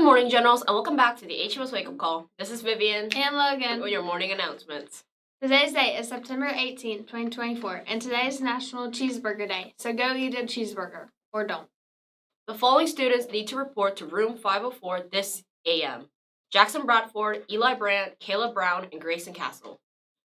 morning, Generals, and welcome back to the HMS Wake Up Call. This is Vivian and Logan with your morning announcements. Today's date is September 18th, 2024, and today is National Cheeseburger Day, so go eat a cheeseburger, or don't. The following students need to report to room 504 this a.m. Jackson Bradford, Eli Brandt, Caleb Brown, and Grayson Castle.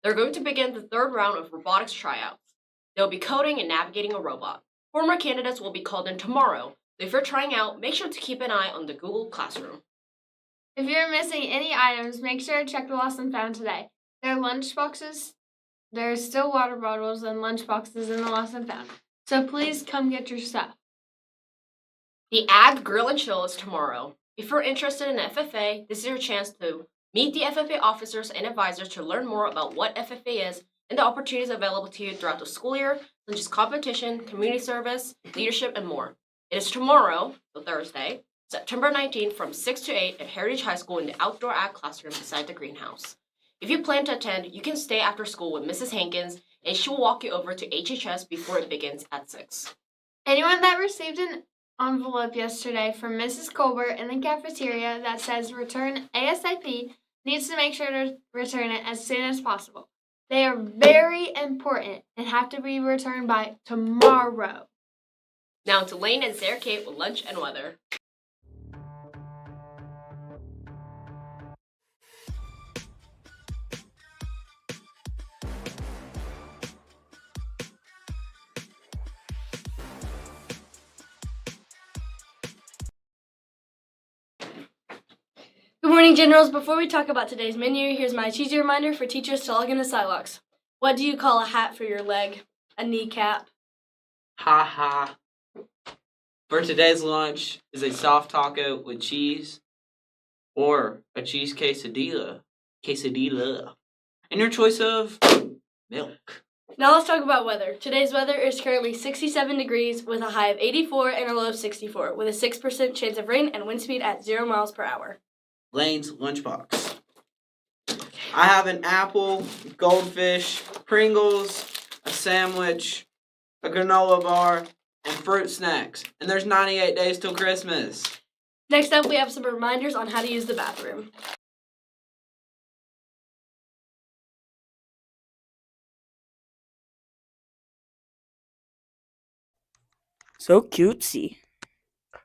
They're going to begin the third round of robotics tryouts. They'll be coding and navigating a robot. Former candidates will be called in tomorrow. So if you're trying out, make sure to keep an eye on the Google Classroom. If you're missing any items, make sure to check the lost and found today. There are lunch boxes, there are still water bottles and lunch boxes in the lost and found, so please come get your stuff. The Ag Grill and Chill is tomorrow. If you're interested in FFA, this is your chance to meet the FFA officers and advisors to learn more about what FFA is and the opportunities available to you throughout the school year, such as competition, community service, leadership, and more. It is tomorrow, so Thursday, September 19th from 6 to 8 at Heritage High School in the outdoor ag classroom beside the greenhouse. If you plan to attend, you can stay after school with Mrs. Hankins, and she will walk you over to HHS before it begins at 6. Anyone that received an envelope yesterday from Mrs. Colbert in the cafeteria that says return ASAP needs to make sure to return it as soon as possible. They are very important and have to be returned by tomorrow. Now to Lane and Sarah Kate with lunch and weather. Good morning, Generals. Before we talk about today's menu, here's my cheesy reminder for teachers to log into Silox. What do you call a hat for your leg? A kneecap. Ha ha. For today's lunch is a soft taco with cheese or a cheese quesadilla. And your choice of milk. Now let's talk about weather. Today's weather is currently 67 degrees with a high of 84 and a low of 64 with a 6% chance of rain and wind speed at 0 miles per hour. Lane's lunchbox. I have an apple, goldfish, Pringles, a sandwich, a granola bar, and fruit snacks. And there's 98 days till Christmas. Next up, we have some reminders on how to use the bathroom. So cutesy.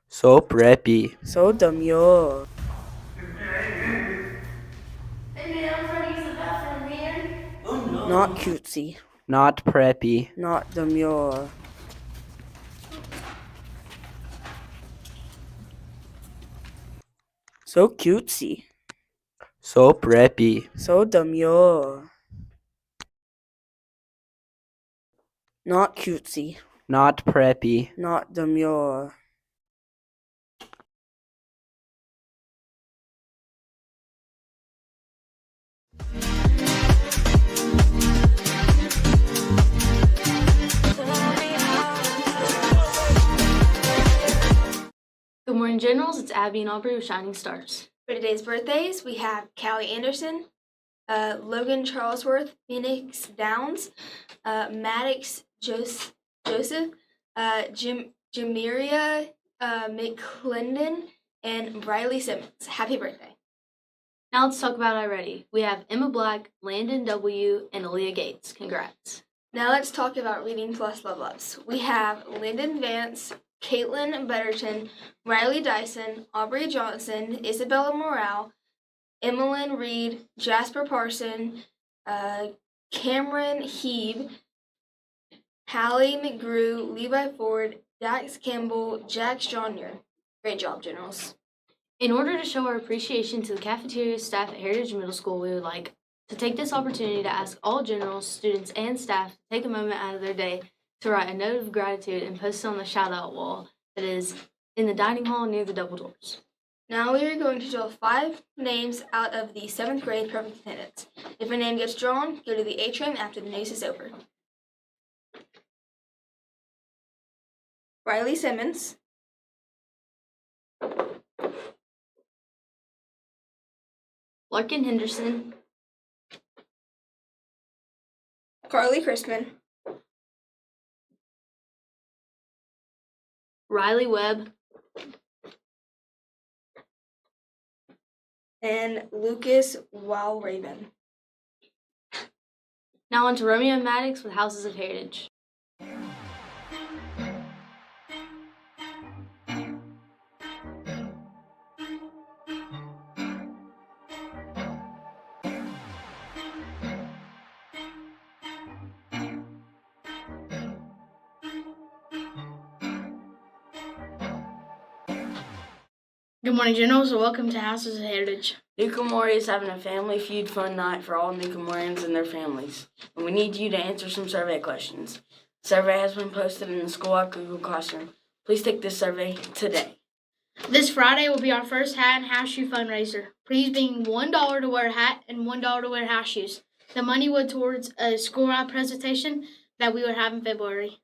So preppy. So demure. Not cutesy. Not preppy. Not demure. So cutesy. So preppy. So demure. Not cutesy. Not preppy. Not demure. Good morning, Generals. It's Abby and Aubrey with Shining Stars. For today's birthdays, we have Callie Anderson, Logan Charlesworth, Phoenix Downs, Maddox Joseph, Jamiria McClendon, and Riley Simmons. Happy birthday. Now let's talk about iReady. We have Emma Black, Landon W., and Aaliyah Gates. Congrats. Now let's talk about Reading Plus Level Ups. We have Lyndon Vance, Caitlin Betterton, Riley Dyson, Aubrey Johnson, Isabella Morale, Emmeline Reed, Jasper Parson, Cameron Heeb, Hallie McGrew, Levi Ford, Dax Campbell, Jax Jr. Great job, Generals. In order to show our appreciation to the cafeteria staff at Heritage Middle School, we would like to take this opportunity to ask all Generals, students, and staff to take a moment out of their day to write a note of gratitude and post it on the shout-out wall that is in the dining hall near the double doors. Now we are going to draw 5 names out of the 7th grade perfect attendance. If a name gets drawn, go to the atrium after the news is over. Riley Simmons, Larkin Henderson, Carly Crispin, Riley Webb, and Lucas Walraven. Now on to Romeo and Maddox with Houses of Heritage. Good morning, Generals, and welcome to Houses of Heritage. Nukamori is having a family feud fun night for all Nukamorians and their families, and we need you to answer some survey questions. The survey has been posted in the school-wide Google Classroom. Please take this survey today. This Friday will be our first hat and house shoe fundraiser. Please bring $1 to wear a hat and $1 to wear house shoes. The money went towards a school-wide presentation that we would have in February.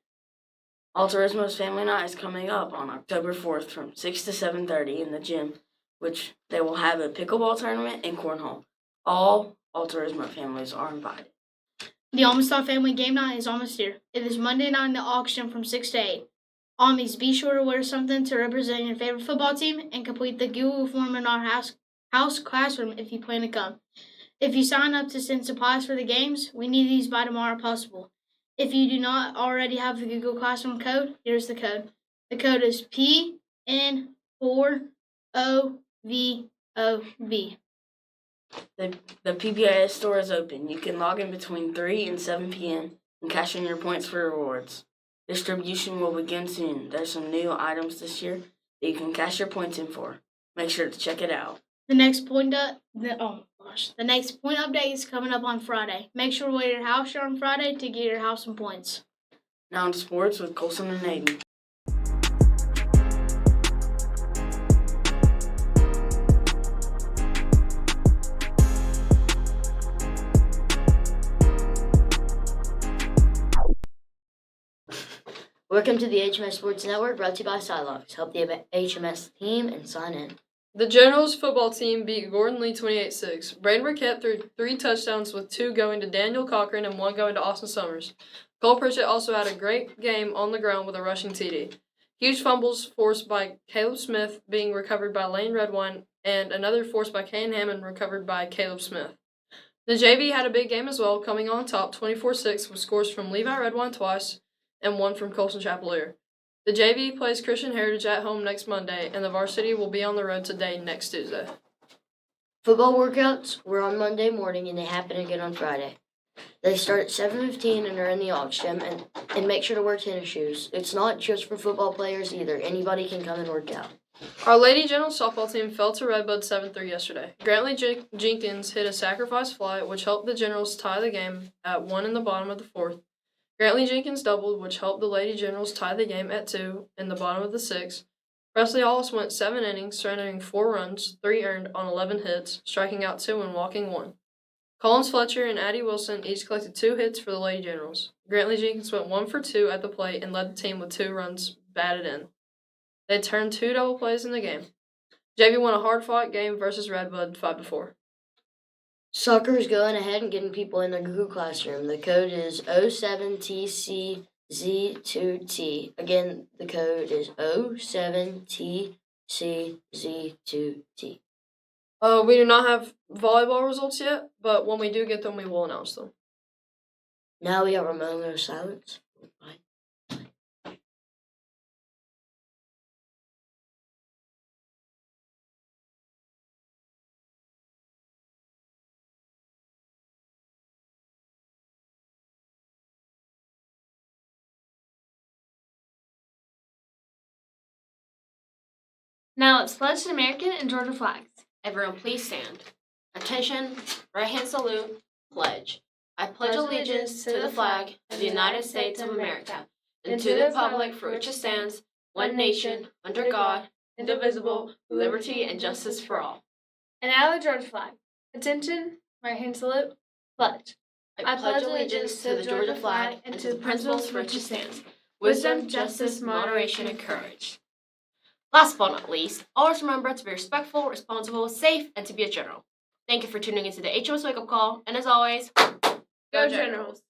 Alturismo's Family Night is coming up on October 4th from 6 to 7:30 in the gym, which they will have a pickleball tournament and cornhole. All Alturismo families are invited. The Amistad Family Game Night is almost here. It is Monday night in the auction from 6 to 8. Amies, be sure to wear something to represent your favorite football team and complete the Google form in our house classroom if you plan to come. If you sign up to send supplies for the games, we need these by tomorrow if possible. If you do not already have the Google Classroom code, here's the code. The code is PN4OVOB. The PBIS store is open. You can log in between 3 and 7 p.m. and cash in your points for rewards. Distribution will begin soon. There's some new items this year that you can cash your points in for. Make sure to check it out. The next point update is coming up on Friday. Make sure to wear your house shirt on Friday to get your house some points. Now to sports with Colson and Aiden. Welcome to the HMS Sports Network, brought to you by Silocks. Help the HMS team and sign in. The Generals football team beat Gordon Lee 28-6. Braden Burkett threw 3 touchdowns with 2 going to Daniel Cochran and 1 going to Austin Summers. Cole Pritchett also had a great game on the ground with a rushing TD. Huge fumbles forced by Caleb Smith being recovered by Lane Redwine and another forced by Kane Hammond recovered by Caleb Smith. The JV had a big game as well, coming on top 24-6 with scores from Levi Redwine twice and 1 from Colson Chapelier. The JV plays Christian Heritage at home next Monday, and the varsity will be on the road to Dayton next Tuesday. Football workouts were on Monday morning, and they happen again on Friday. They start at 7:15 and are in the aux gym, and make sure to wear tennis shoes. It's not just for football players either. Anybody can come and work out. Our Lady Generals softball team fell to Redbud 7-3 yesterday. Grantley Jenkins hit a sacrifice fly, which helped the Generals tie the game at 1 in the bottom of the 4th. Grantley Jenkins doubled, which helped the Lady Generals tie the game at 2 in the bottom of the 6th. Presley Hollis went 7 innings, surrendering 4 runs, 3 earned on 11 hits, striking out 2 and walking 1. Collins Fletcher and Addie Wilson each collected 2 hits for the Lady Generals. Grantley Jenkins went 1 for 2 at the plate and led the team with 2 runs batted in. They turned 2 double plays in the game. JV won a hard-fought game versus Redbud 5-4. Soccer is going ahead and getting people in their Google Classroom. The code is 07TCZ2T. Again, the code is 07TCZ2T. We do not have volleyball results yet, but when we do get them, we will announce them. Now we have a moment of silence. Bye. Now let's pledge the American and Georgia flags. Everyone please stand. Attention, right hand salute, pledge. I pledge allegiance to the flag of the United States of America and to the republic for which it stands, one nation, under God, indivisible, with liberty and justice for all. And now the Georgia flag. Attention, right hand salute, pledge. I pledge allegiance to the Georgia flag and to the principles for which it stands, wisdom, justice, moderation, and courage. Last but not least, always remember to be respectful, responsible, safe, and to be a general. Thank you for tuning into the HMS Wake Up Call, and as always, Go Generals!